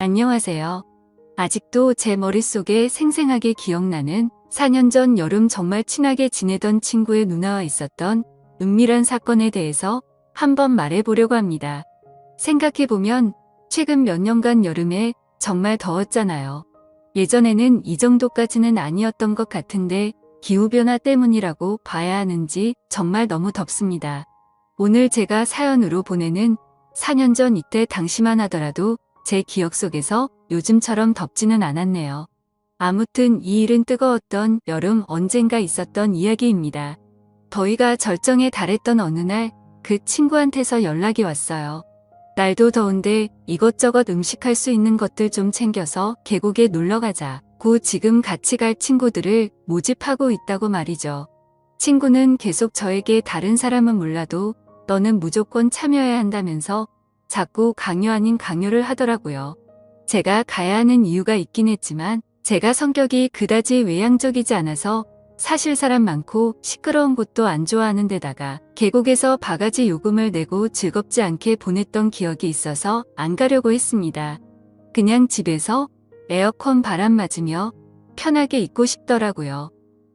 안녕하세요. 아직도 제 머릿속에 생생하게 기억나는 4년 전 여름 정말 친하게 지내던 친구의 누나와 있었던 은밀한 사건에 대해서 한번 말해보려고 합니다. 생각해보면 최근 몇 년간 여름에 정말 더웠잖아요. 예전에는 이 정도까지는 아니었던 것 같은데 기후변화 때문이라고 봐야 하는지 정말 너무 덥습니다. 오늘 제가 사연으로 보내는 4년 전 이때 당시만 하더라도 제 기억 속에서 요즘처럼 덥지는 않았네요. 아무튼 이 일은 뜨거웠던 여름 언젠가 있었던 이야기입니다. 더위가 절정에 달했던 어느 날 그 친구한테서 연락이 왔어요. 날도 더운데 이것저것 음식할 수 있는 것들 좀 챙겨서 계곡에 놀러 가자고 지금 같이 갈 친구들을 모집하고 있다고 말이죠. 친구는 계속 저에게 다른 사람은 몰라도 너는 무조건 참여해야 한다면서 자꾸 강요 아닌 강요를 하더라고요. 제가 가야 하는 이유가 있긴 했지만 제가 성격이 그다지 외향적이지 않아서 사실 사람 많고 시끄러운 곳도 안 좋아하는 데다가 계곡에서 바가지 요금을 내고 즐겁지 않게 보냈던 기억이 있어서 안 가려고 했습니다. 그냥 집에서 에어컨 바람 맞으며 편하게 있고 싶더라고요.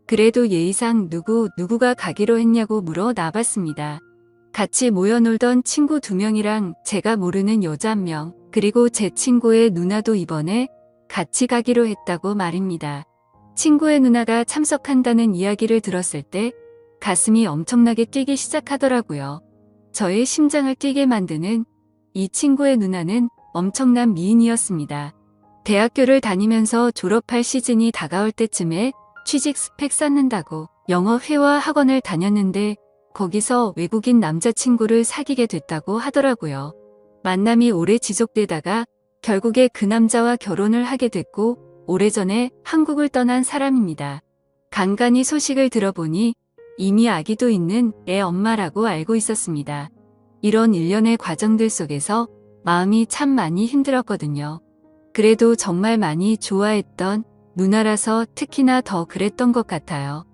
그래도 예의상 누구가 가기로 했냐고 물어 나봤습니다. 같이 모여 놀던 친구 2명이랑 제가 모르는 여자 1명, 그리고 제 친구의 누나도 이번에 같이 가기로 했다고 말입니다. 친구의 누나가 참석한다는 이야기를 들었을 때 가슴이 엄청나게 뛰기 시작하더라고요. 저의 심장을 뛰게 만드는 이 친구의 누나는 엄청난 미인이었습니다. 대학교를 다니면서 졸업할 시즌이 다가올 때쯤에 취직 스펙 쌓는다고 영어 회화 학원을 다녔는데 거기서 외국인 남자친구를 사귀게 됐다고 하더라고요. 만남이 오래 지속되다가 결국에 그 남자와 결혼을 하게 됐고 오래전에 한국을 떠난 사람입니다. 간간히 소식을 들어보니 이미 아기도 있는 애 엄마라고 알고 있었습니다. 이런 일련의 과정들 속에서 마음이 참 많이 힘들었거든요. 그래도 정말 많이 좋아했던 누나라서 특히나 더 그랬던 것 같아요.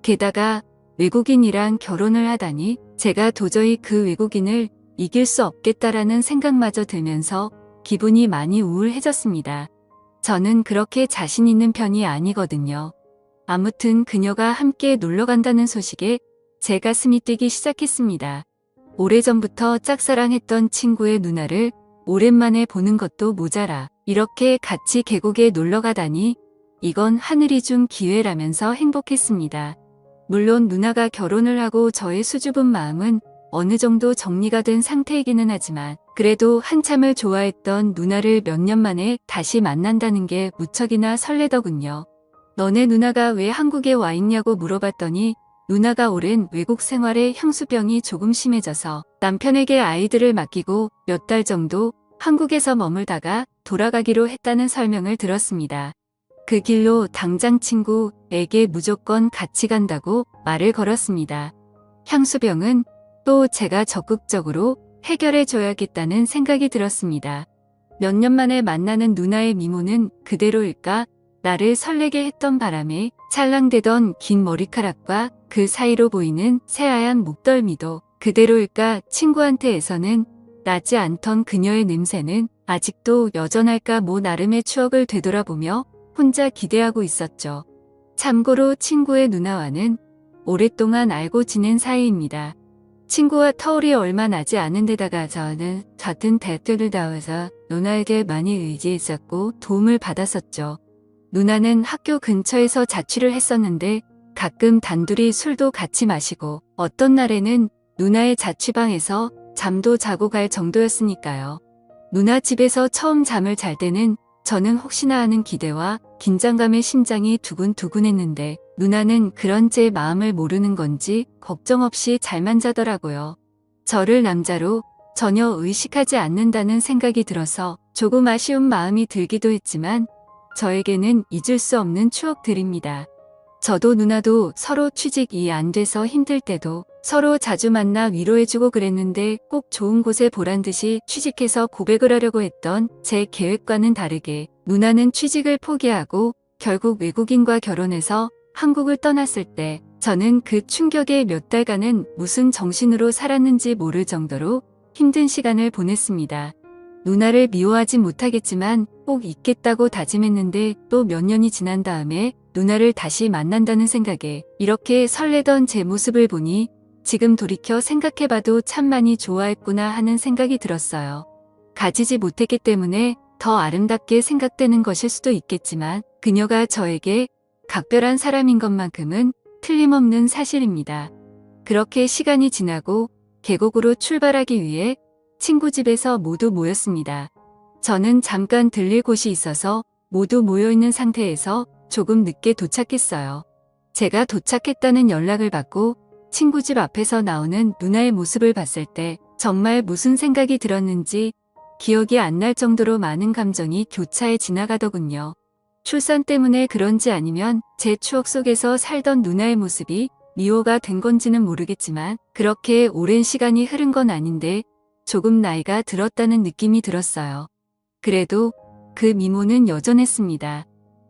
게다가 외국인이랑 결혼을 하다니 제가 도저히 그 외국인을 이길 수 없겠다라는 생각마저 들면서 기분이 많이 우울해졌습니다. 저는 그렇게 자신 있는 편이 아니거든요. 아무튼 그녀가 함께 놀러 간다는 소식에 제 가슴이 뛰기 시작했습니다. 오래전부터 짝사랑했던 친구의 누나를 오랜만에 보는 것도 모자라 이렇게 같이 계곡에 놀러 가다니 이건 하늘이 준 기회라면서 행복했습니다. 물론 누나가 결혼을 하고 저의 수줍은 마음은 어느 정도 정리가 된 상태이기는 하지만 그래도 한참을 좋아했던 누나를 몇 년 만에 다시 만난다는 게 무척이나 설레더군요. 너네 누나가 왜 한국에 와 있냐고 물어봤더니 누나가 오랜 외국 생활에 향수병이 조금 심해져서 남편에게 아이들을 맡기고 몇 달 정도 한국에서 머물다가 돌아가기로 했다는 설명을 들었습니다. 그 길로 당장 친구에게 무조건 같이 간다고 말을 걸었습니다. 향수병은 또 제가 적극적으로 해결해 줘야겠다는 생각이 들었습니다. 몇 년 만에 만나는 누나의 미모는 그대로일까? 나를 설레게 했던 바람에 찰랑대던 긴 머리카락과 그 사이로 보이는 새하얀 목덜미도 그대로일까? 친구한테에서는 나지 않던 그녀의 냄새는 아직도 여전할까? 나름의 추억을 되돌아보며 혼자 기대하고 있었죠. 참고로 친구의 누나와는 오랫동안 알고 지낸 사이입니다. 친구와 터울이 얼마 나지 않은 데다가 저는 같은 대학교를 나와서 누나에게 많이 의지했었고 도움을 받았었죠. 누나는 학교 근처에서 자취를 했었는데 가끔 단둘이 술도 같이 마시고 어떤 날에는 누나의 자취방에서 잠도 자고 갈 정도였으니까요. 누나 집에서 처음 잠을 잘 때는 저는 혹시나 하는 기대와 긴장감에 심장이 두근두근했는데 누나는 그런 제 마음을 모르는 건지 걱정 없이 잘만 자더라고요. 저를 남자로 전혀 의식하지 않는다는 생각이 들어서 조금 아쉬운 마음이 들기도 했지만 저에게는 잊을 수 없는 추억들입니다. 저도 누나도 서로 취직이 안 돼서 힘들 때도 서로 자주 만나 위로해주고 그랬는데 꼭 좋은 곳에 보란 듯이 취직해서 고백을 하려고 했던 제 계획과는 다르게 누나는 취직을 포기하고 결국 외국인과 결혼해서 한국을 떠났을 때 저는 그 충격에 몇 달간은 무슨 정신으로 살았는지 모를 정도로 힘든 시간을 보냈습니다. 누나를 미워하진 못하겠지만 꼭 있겠다고 다짐했는데 또 몇 년이 지난 다음에 누나를 다시 만난다는 생각에 이렇게 설레던 제 모습을 보니 지금 돌이켜 생각해봐도 참 많이 좋아했구나 하는 생각이 들었어요. 가지지 못했기 때문에 더 아름답게 생각되는 것일 수도 있겠지만 그녀가 저에게 각별한 사람인 것만큼은 틀림없는 사실입니다. 그렇게 시간이 지나고 계곡으로 출발하기 위해 친구 집에서 모두 모였습니다. 저는 잠깐 들릴 곳이 있어서 모두 모여있는 상태에서 조금 늦게 도착했어요. 제가 도착했다는 연락을 받고 친구 집 앞에서 나오는 누나의 모습을 봤을 때 정말 무슨 생각이 들었는지 기억이 안 날 정도로 많은 감정이 교차해 지나가더군요. 출산 때문에 그런지 아니면 제 추억 속에서 살던 누나의 모습이 미호가 된 건지는 모르겠지만 그렇게 오랜 시간이 흐른 건 아닌데 조금 나이가 들었다는 느낌이 들었어요. 그래도 그 미모는 여전했습니다.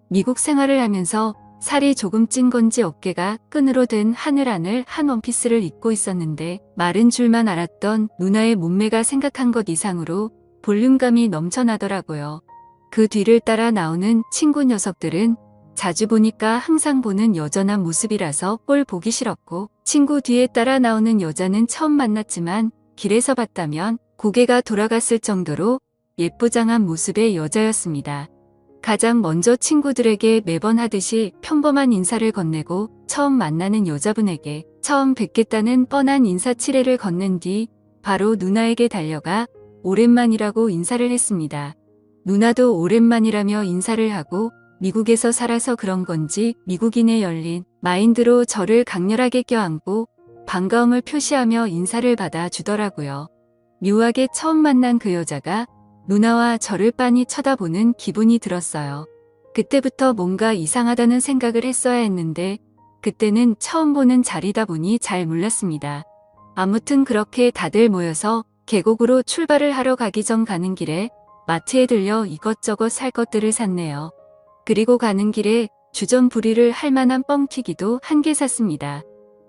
미국 생활을 하면서 살이 조금 찐 건지 어깨가 끈으로 된 하늘하늘 한 원피스를 입고 있었는데 마른 줄만 알았던 누나의 몸매가 생각한 것 이상으로 볼륨감이 넘쳐나더라고요. 그 뒤를 따라 나오는 친구 녀석들은 자주 보니까 항상 보는 여전한 모습이라서 꼴 보기 싫었고 친구 뒤에 따라 나오는 여자는 처음 만났지만 길에서 봤다면 고개가 돌아갔을 정도로 예쁘장한 모습의 여자였습니다. 가장 먼저 친구들에게 매번 하듯이 평범한 인사를 건네고 처음 만나는 여자분에게 처음 뵙겠다는 뻔한 인사치레를 건넨 뒤 바로 누나에게 달려가 오랜만이라고 인사를 했습니다. 누나도 오랜만이라며 인사를 하고 미국에서 살아서 그런 건지 미국인의 열린 마인드로 저를 강렬하게 껴안고 반가움을 표시하며 인사를 받아주더라고요. 묘하게 처음 만난 그 여자가 누나와 저를 빤히 쳐다보는 기분이 들었어요. 그때부터 뭔가 이상하다는 생각을 했어야 했는데 그때는 처음 보는 자리다 보니 잘 몰랐습니다. 아무튼 그렇게 다들 모여서 계곡으로 출발을 하러 가기 전 가는 길에 마트에 들려 이것저것 살 것들을 샀네요. 그리고 가는 길에 주전부리를 할 만한 뻥튀기도 한 개 샀습니다.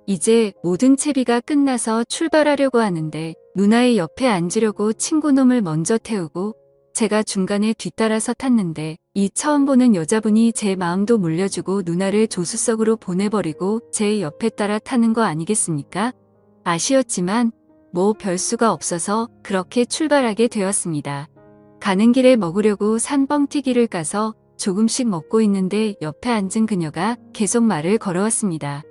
이제 모든 채비가 끝나서 출발하려고 하는데 누나의 옆에 앉으려고 친구놈을 먼저 태우고 제가 중간에 뒤따라서 탔는데 이 처음 보는 여자분이 제 마음도 물려주고 누나를 조수석으로 보내버리고 제 옆에 따라 타는 거 아니겠습니까? 아쉬웠지만 뭐 별수가 없어서 그렇게 출발하게 되었습니다. 가는 길에 먹으려고 산 뻥튀기를 까서 조금씩 먹고 있는데 옆에 앉은 그녀가 계속 말을 걸어왔습니다.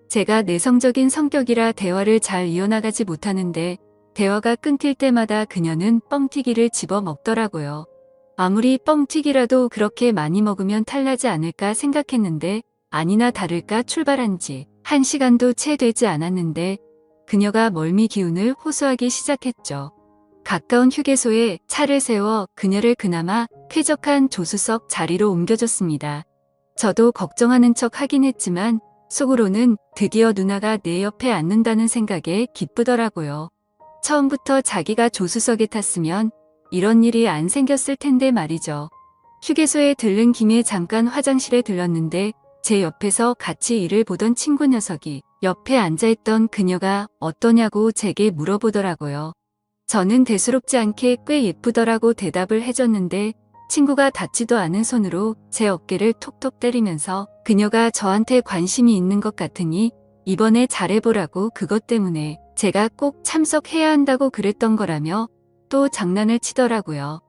제가 내성적인 성격이라 대화를 잘 이어나가지 못하는데 대화가 끊길 때마다 그녀는 뻥튀기를 집어 먹더라고요. 아무리 뻥튀기라도 그렇게 많이 먹으면 탈나지 않을까 생각했는데 아니나 다를까 출발한 지 1시간도 채 되지 않았는데 그녀가 멀미 기운을 호소하기 시작했죠. 가까운 휴게소에 차를 세워 그녀를 그나마 쾌적한 조수석 자리로 옮겨줬습니다. 저도 걱정하는 척 하긴 했지만 속으로는 드디어 누나가 내 옆에 앉는다는 생각에 기쁘더라고요. 처음부터 자기가 조수석에 탔으면 이런 일이 안 생겼을 텐데 말이죠. 휴게소에 들른 김에 잠깐 화장실에 들렀는데 제 옆에서 같이 일을 보던 친구 녀석이 옆에 앉아있던 그녀가 어떠냐고 제게 물어보더라고요. 저는 대수롭지 않게 꽤 예쁘더라고 대답을 해줬는데 친구가 닿지도 않은 손으로 제 어깨를 톡톡 때리면서 그녀가 저한테 관심이 있는 것 같으니 이번에 잘해보라고 그것 때문에 제가 꼭 참석해야 한다고 그랬던 거라며 또 장난을 치더라고요.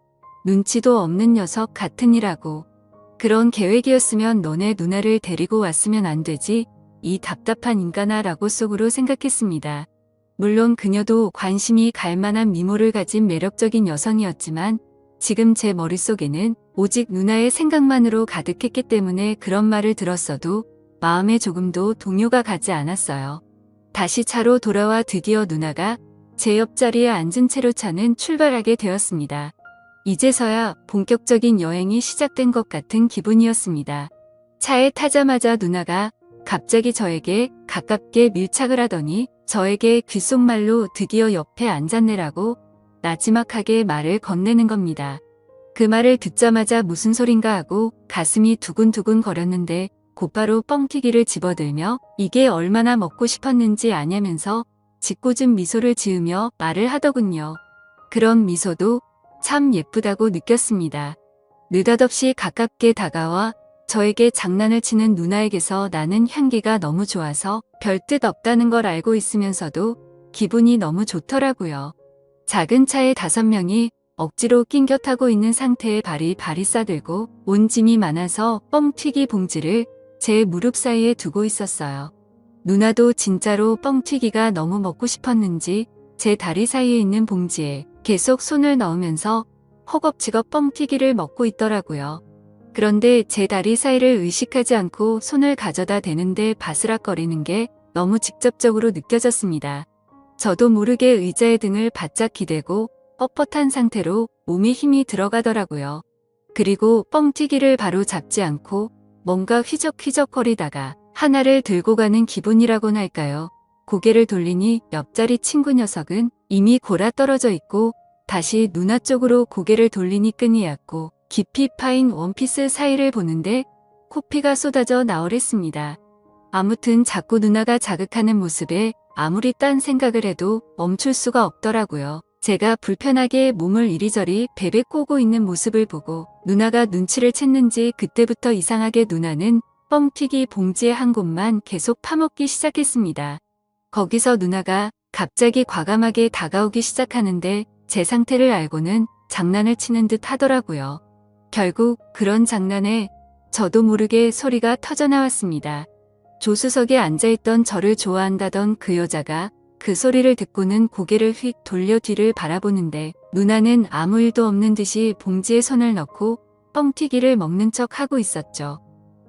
눈치도 없는 녀석 같으니라고. 그런 계획이었으면 너네 누나를 데리고 왔으면 안 되지 이 답답한 인간아 라고 속으로 생각했습니다. 물론 그녀도 관심이 갈 만한 미모를 가진 매력적인 여성이었지만 지금 제 머릿속에는 오직 누나의 생각만으로 가득했기 때문에 그런 말을 들었어도 마음에 조금도 동요가 가지 않았어요. 다시 차로 돌아와 드디어 누나가 제 옆자리에 앉은 채로 차는 출발하게 되었습니다. 이제서야 본격적인 여행이 시작된 것 같은 기분이었습니다. 차에 타자마자 누나가 갑자기 저에게 가깝게 밀착을 하더니 저에게 귓속말로 드디어 옆에 앉았네라고 나지막하게 말을 건네는 겁니다. 그 말을 듣자마자 무슨 소린가 하고 가슴이 두근두근 거렸는데 곧바로 뻥튀기를 집어들며 이게 얼마나 먹고 싶었는지 아냐면서 짓궂은 미소를 지으며 말을 하더군요. 그런 미소도 참 예쁘다고 느꼈습니다. 느닷없이 가깝게 다가와 저에게 장난을 치는 누나에게서 나는 향기가 너무 좋아서 별 뜻 없다는 걸 알고 있으면서도 기분이 너무 좋더라고요. 작은 차에 5명이 억지로 낑겨 타고 있는 상태에 발이 싸들고 온 짐이 많아서 뻥튀기 봉지를 제 무릎 사이에 두고 있었어요. 누나도 진짜로 뻥튀기가 너무 먹고 싶었는지 제 다리 사이에 있는 봉지에 계속 손을 넣으면서 허겁지겁 뻥튀기를 먹고 있더라고요. 그런데 제 다리 사이를 의식하지 않고 손을 가져다 대는데 바스락거리는 게 너무 직접적으로 느껴졌습니다. 저도 모르게 의자에 등을 바짝 기대고 뻣뻣한 상태로 몸에 힘이 들어가더라고요. 그리고 뻥튀기를 바로 잡지 않고 뭔가 휘적휘적거리다가 하나를 들고 가는 기분이라고나 할까요? 고개를 돌리니 옆자리 친구 녀석은 이미 골아 떨어져 있고 다시 누나 쪽으로 고개를 돌리니 끈이 얕고 깊이 파인 원피스 사이를 보는데 코피가 쏟아져 나오랬습니다. 아무튼 자꾸 누나가 자극하는 모습에 아무리 딴 생각을 해도 멈출 수가 없더라고요. 제가 불편하게 몸을 이리저리 베베 꼬고 있는 모습을 보고 누나가 눈치를 챘는지 그때부터 이상하게 누나는 뻥튀기 봉지의 한 곳만 계속 파먹기 시작했습니다. 거기서 누나가 갑자기 과감하게 다가오기 시작하는데 제 상태를 알고는 장난을 치는 듯 하더라고요. 결국 그런 장난에 저도 모르게 소리가 터져나왔습니다. 조수석에 앉아있던 저를 좋아한다던 그 여자가 그 소리를 듣고는 고개를 휙 돌려 뒤를 바라보는데 누나는 아무 일도 없는 듯이 봉지에 손을 넣고 뻥튀기를 먹는 척 하고 있었죠.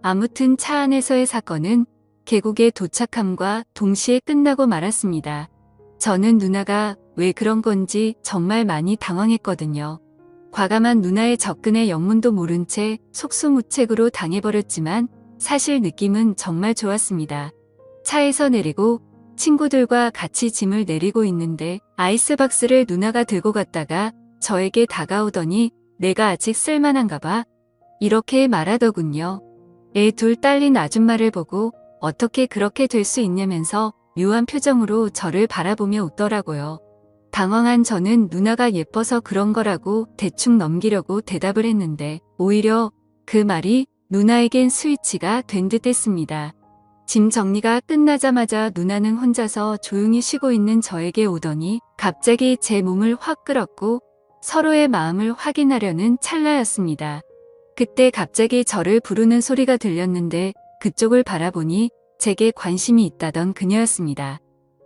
아무튼 차 안에서의 사건은 계곡에 도착함과 동시에 끝나고 말았습니다. 저는 누나가 왜 그런 건지 정말 많이 당황했거든요. 과감한 누나의 접근에 영문도 모른 채 속수무책으로 당해버렸지만 사실 느낌은 정말 좋았습니다. 차에서 내리고 친구들과 같이 짐을 내리고 있는데 아이스박스를 누나가 들고 갔다가 저에게 다가오더니 내가 아직 쓸만한가 봐. 이렇게 말하더군요. 애 둘 딸린 아줌마를 보고 어떻게 그렇게 될 수 있냐면서 묘한 표정으로 저를 바라보며 웃더라고요. 당황한 저는 누나가 예뻐서 그런 거라고 대충 넘기려고 대답을 했는데 오히려 그 말이 누나에겐 스위치가 된 듯 했습니다. 짐 정리가 끝나자마자 누나는 혼자서 조용히 쉬고 있는 저에게 오더니 갑자기 제 몸을 확 끌었고 서로의 마음을 확인하려는 찰나였습니다. 그때 갑자기 저를 부르는 소리가 들렸는데 그쪽을 바라보니 제게 관심이 있다던 그녀였습니다.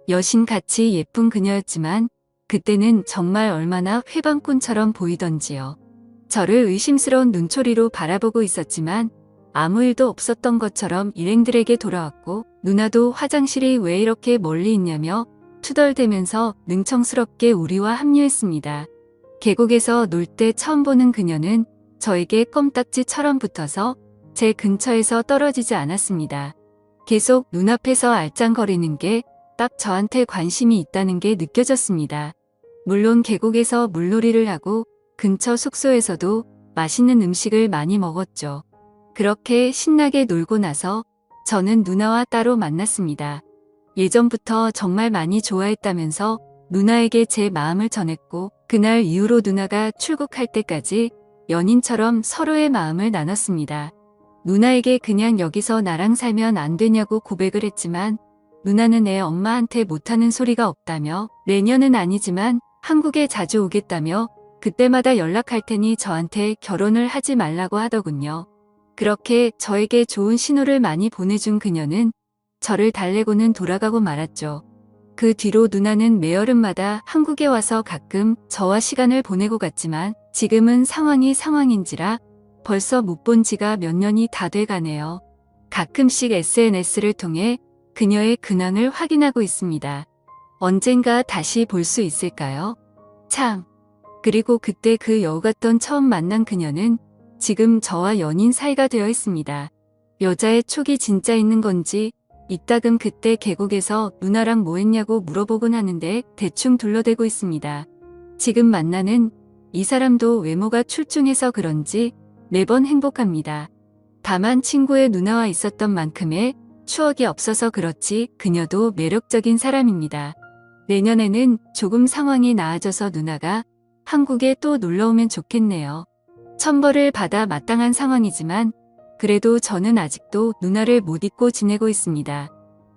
여신같이 예쁜 그녀였지만 그때는 정말 얼마나 회방꾼처럼 보이던지요. 저를 의심스러운 눈초리로 바라보고 있었지만 아무 일도 없었던 것처럼 일행들에게 돌아왔고 누나도 화장실이 왜 이렇게 멀리 있냐며 투덜대면서 능청스럽게 우리와 합류했습니다. 계곡에서 놀 때 처음 보는 그녀는 저에게 껌딱지처럼 붙어서 제 근처에서 떨어지지 않았습니다. 계속 눈앞에서 알짱거리는 게 딱 저한테 관심이 있다는 게 느껴졌습니다. 물론 계곡에서 물놀이를 하고 근처 숙소에서도 맛있는 음식을 많이 먹었죠. 그렇게 신나게 놀고 나서 저는 누나와 따로 만났습니다. 예전부터 정말 많이 좋아했다면서 누나에게 제 마음을 전했고 그날 이후로 누나가 출국할 때까지 연인처럼 서로의 마음을 나눴습니다. 누나에게 그냥 여기서 나랑 살면 안 되냐고 고백을 했지만 누나는 애 엄마한테 못하는 소리가 없다며 내년은 아니지만 한국에 자주 오겠다며 그때마다 연락할 테니 저한테 결혼을 하지 말라고 하더군요. 그렇게 저에게 좋은 신호를 많이 보내준 그녀는 저를 달래고는 돌아가고 말았죠. 그 뒤로 누나는 매여름마다 한국에 와서 가끔 저와 시간을 보내고 갔지만 지금은 상황인지라 벌써 못 본 지가 몇 년이 다 돼가네요. 가끔씩 SNS를 통해 그녀의 근황을 확인하고 있습니다. 언젠가 다시 볼 수 있을까요? 참. 그리고 그때 그 여우 같던 처음 만난 그녀는 지금 저와 연인 사이가 되어 있습니다. 여자의 촉이 진짜 있는 건지 이따금 그때 계곡에서 누나랑 뭐 했냐고 물어보곤 하는데 대충 둘러대고 있습니다. 지금 만나는 이 사람도 외모가 출중해서 그런지 매번 행복합니다. 다만 친구의 누나와 있었던 만큼의 추억이 없어서 그렇지 그녀도 매력적인 사람입니다. 내년에는 조금 상황이 나아져서 누나가 한국에 또 놀러오면 좋겠네요. 천벌을 받아 마땅한 상황이지만 그래도 저는 아직도 누나를 못 잊고 지내고 있습니다.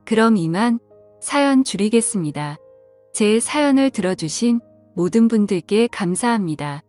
그럼 이만 사연 줄이겠습니다. 제 사연을 들어주신 모든 분들께 감사합니다.